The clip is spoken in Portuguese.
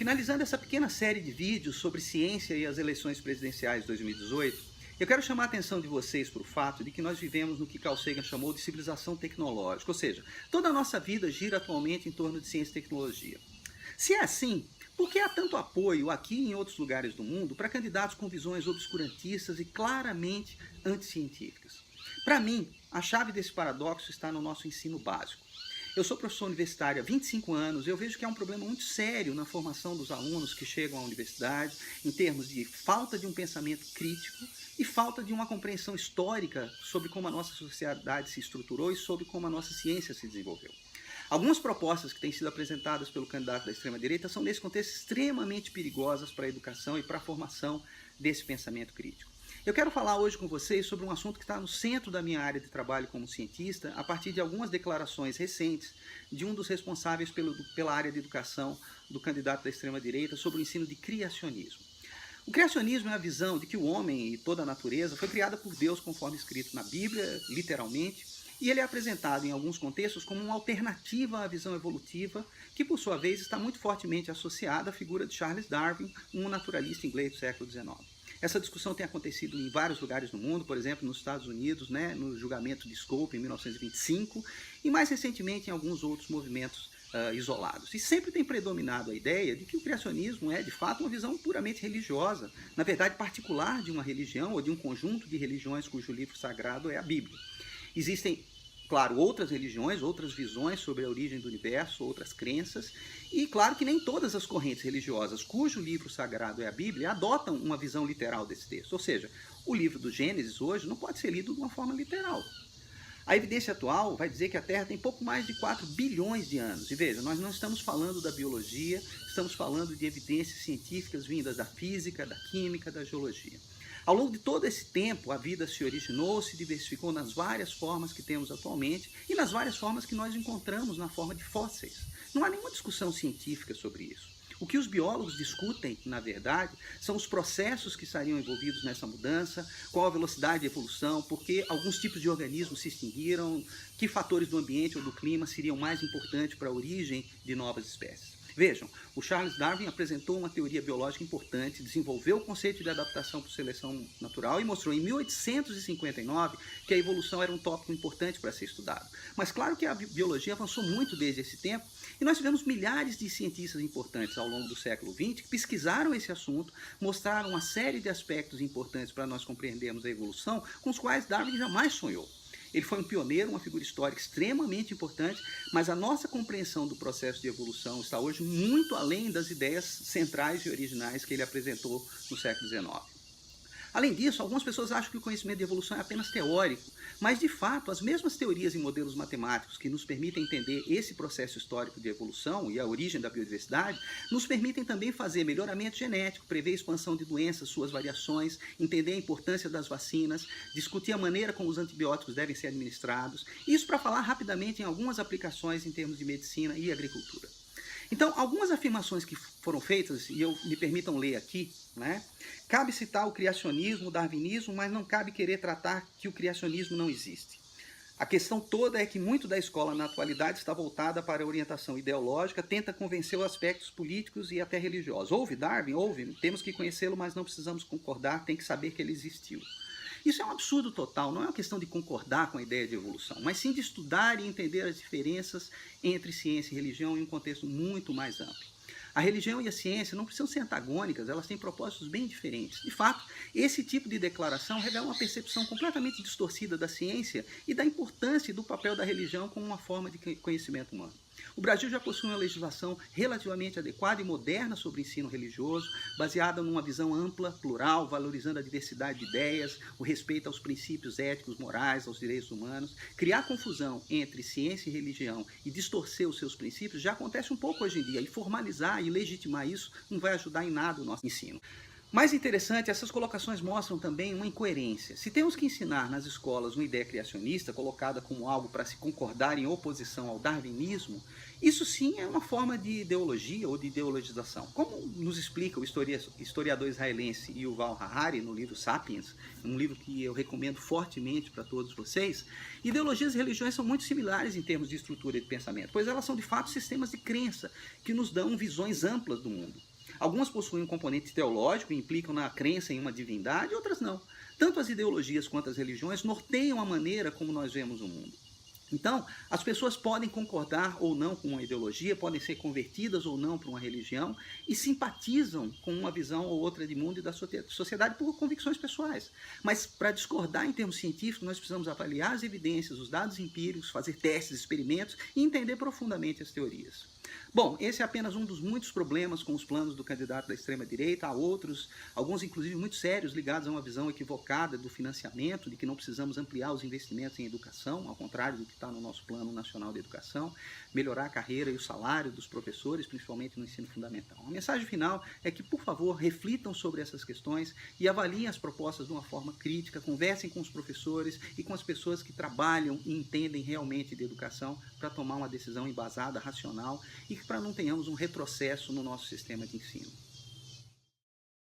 Finalizando essa pequena série de vídeos sobre ciência e as eleições presidenciais de 2018, eu quero chamar a atenção de vocês para o fato de que nós vivemos no que Carl Sagan chamou de civilização tecnológica, ou seja, toda a nossa vida gira atualmente em torno de ciência e tecnologia. Se é assim, por que há tanto apoio aqui e em outros lugares do mundo para candidatos com visões obscurantistas e claramente anticientíficas? Para mim, a chave desse paradoxo está no nosso ensino básico. Eu sou professor universitário há 25 anos e eu vejo que há um problema muito sério na formação dos alunos que chegam à universidade, em termos de falta de um pensamento crítico e falta de uma compreensão histórica sobre como a nossa sociedade se estruturou e sobre como a nossa ciência se desenvolveu. Algumas propostas que têm sido apresentadas pelo candidato da extrema-direita são, nesse contexto, extremamente perigosas para a educação e para a formação desse pensamento crítico. Eu quero falar hoje com vocês sobre um assunto que está no centro da minha área de trabalho como cientista, a partir de algumas declarações recentes de um dos responsáveis pela área de educação do candidato da extrema-direita sobre o ensino de criacionismo. O criacionismo é a visão de que o homem e toda a natureza foi criada por Deus conforme escrito na Bíblia, literalmente, e ele é apresentado em alguns contextos como uma alternativa à visão evolutiva, que por sua vez está muito fortemente associada à figura de Charles Darwin, um naturalista inglês do século XIX. Essa discussão tem acontecido em vários lugares do mundo, por exemplo, nos Estados Unidos, no julgamento de Scopes, em 1925, e mais recentemente em alguns outros movimentos isolados. E sempre tem predominado a ideia de que o criacionismo é, de fato, uma visão puramente religiosa, na verdade particular de uma religião ou de um conjunto de religiões cujo livro sagrado é a Bíblia. Existem, claro, outras religiões, outras visões sobre a origem do universo, outras crenças, e claro que nem todas as correntes religiosas cujo livro sagrado é a Bíblia adotam uma visão literal desse texto. Ou seja, o livro do Gênesis hoje não pode ser lido de uma forma literal. A evidência atual vai dizer que a Terra tem pouco mais de 4 bilhões de anos. E veja, nós não estamos falando da biologia, estamos falando de evidências científicas vindas da física, da química, da geologia. Ao longo de todo esse tempo, a vida se originou, se diversificou nas várias formas que temos atualmente e nas várias formas que nós encontramos na forma de fósseis. Não há nenhuma discussão científica sobre isso. O que os biólogos discutem, na verdade, são os processos que estariam envolvidos nessa mudança, qual a velocidade de evolução, por que alguns tipos de organismos se extinguiram, que fatores do ambiente ou do clima seriam mais importantes para a origem de novas espécies. Vejam, o Charles Darwin apresentou uma teoria biológica importante, desenvolveu o conceito de adaptação por seleção natural e mostrou em 1859 que a evolução era um tópico importante para ser estudado. Mas claro que a biologia avançou muito desde esse tempo e nós tivemos milhares de cientistas importantes ao longo do século XX que pesquisaram esse assunto, mostraram uma série de aspectos importantes para nós compreendermos a evolução com os quais Darwin jamais sonhou. Ele foi um pioneiro, uma figura histórica extremamente importante, mas a nossa compreensão do processo de evolução está hoje muito além das ideias centrais e originais que ele apresentou no século XIX. Além disso, algumas pessoas acham que o conhecimento de evolução é apenas teórico, mas de fato, as mesmas teorias e modelos matemáticos que nos permitem entender esse processo histórico de evolução e a origem da biodiversidade, nos permitem também fazer melhoramento genético, prever a expansão de doenças, suas variações, entender a importância das vacinas, discutir a maneira como os antibióticos devem ser administrados, isso para falar rapidamente em algumas aplicações em termos de medicina e agricultura. Então, algumas afirmações que foram feitas, e me permitam ler aqui, cabe citar o criacionismo, o darwinismo, mas não cabe querer tratar que o criacionismo não existe. A questão toda é que muito da escola na atualidade está voltada para a orientação ideológica, tenta convencer os aspectos políticos e até religiosos. Houve Darwin? Houve, temos que conhecê-lo, mas não precisamos concordar, tem que saber que ele existiu. Isso é um absurdo total, não é uma questão de concordar com a ideia de evolução, mas sim de estudar e entender as diferenças entre ciência e religião em um contexto muito mais amplo. A religião e a ciência não precisam ser antagônicas, elas têm propósitos bem diferentes. De fato, esse tipo de declaração revela uma percepção completamente distorcida da ciência e da importância e do papel da religião como uma forma de conhecimento humano. O Brasil já possui uma legislação relativamente adequada e moderna sobre ensino religioso, baseada numa visão ampla, plural, valorizando a diversidade de ideias, o respeito aos princípios éticos, morais, aos direitos humanos. Criar confusão entre ciência e religião e distorcer os seus princípios já acontece um pouco hoje em dia, e formalizar e legitimar isso não vai ajudar em nada o nosso ensino. Mais interessante, essas colocações mostram também uma incoerência. Se temos que ensinar nas escolas uma ideia criacionista, colocada como algo para se concordar em oposição ao darwinismo, isso sim é uma forma de ideologia ou de ideologização. Como nos explica o historiador israelense Yuval Harari no livro Sapiens, um livro que eu recomendo fortemente para todos vocês, ideologias e religiões são muito similares em termos de estrutura e de pensamento, pois elas são de fato sistemas de crença que nos dão visões amplas do mundo. Algumas possuem um componente teológico e implicam na crença em uma divindade, outras não. Tanto as ideologias quanto as religiões norteiam a maneira como nós vemos o mundo. Então, as pessoas podem concordar ou não com uma ideologia, podem ser convertidas ou não para uma religião e simpatizam com uma visão ou outra de mundo e da sociedade por convicções pessoais. Mas para discordar em termos científicos, nós precisamos avaliar as evidências, os dados empíricos, fazer testes, experimentos e entender profundamente as teorias. Bom, esse é apenas um dos muitos problemas com os planos do candidato da extrema-direita. Há outros, alguns inclusive muito sérios, ligados a uma visão equivocada do financiamento, de que não precisamos ampliar os investimentos em educação, ao contrário do que está no nosso Plano Nacional de Educação, melhorar a carreira e o salário dos professores, principalmente no ensino fundamental. A mensagem final é que, por favor, reflitam sobre essas questões e avaliem as propostas de uma forma crítica, conversem com os professores e com as pessoas que trabalham e entendem realmente de educação para tomar uma decisão embasada, racional e para não tenhamos um retrocesso no nosso sistema de ensino.